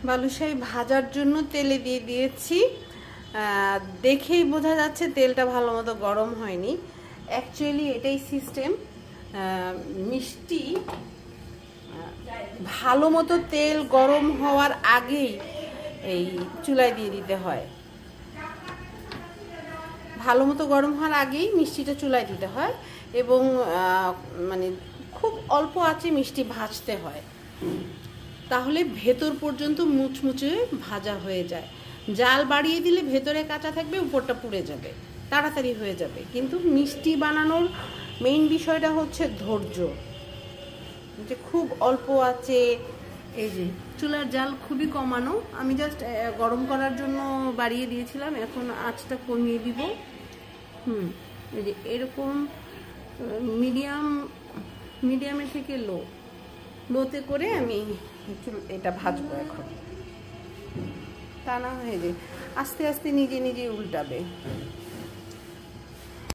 বালুশাহী ভাজার জন্য তেলে দিয়ে দিয়েছি। দেখেই বোঝা যাচ্ছে তেলটা ভালো মতো গরম হয়নি। অ্যাকচুয়ালি এটাই সিস্টেম, মিষ্টি ভালো মতো তেল গরম হওয়ার আগেই এই চুলায় দিয়ে দিতে হয়। ভালো মতো গরম হওয়ার আগেই মিষ্টিটা চুলায় দিতে হয় এবং মানে খুব অল্প আঁচে মিষ্টি ভাজতে হয়, তাহলে ভেতর পর্যন্ত মুচমুচে ভাজা হয়ে যায়। জাল বাড়িয়ে দিলে ভেতরে কাঁচা থাকবে, উপরটা পুড়ে যাবে, তাড়াতাড়ি হয়ে যাবে। কিন্তু মিষ্টি বানানোর মেইন বিষয়টা হচ্ছে ধৈর্য, যে খুব অল্প আঁচে। এই যে চুলার জাল খুবই কমানো, আমি জাস্ট গরম করার জন্য বাড়িয়ে দিয়েছিলাম, এখন আঁচটা কমিয়ে দিব। এই যে এরকম মিডিয়ামের থেকে লোতে করে আমি এটা ভাজবো। এখন তা না হয়ে যায়, আস্তে আস্তে নিজে নিজে উল্টাবে।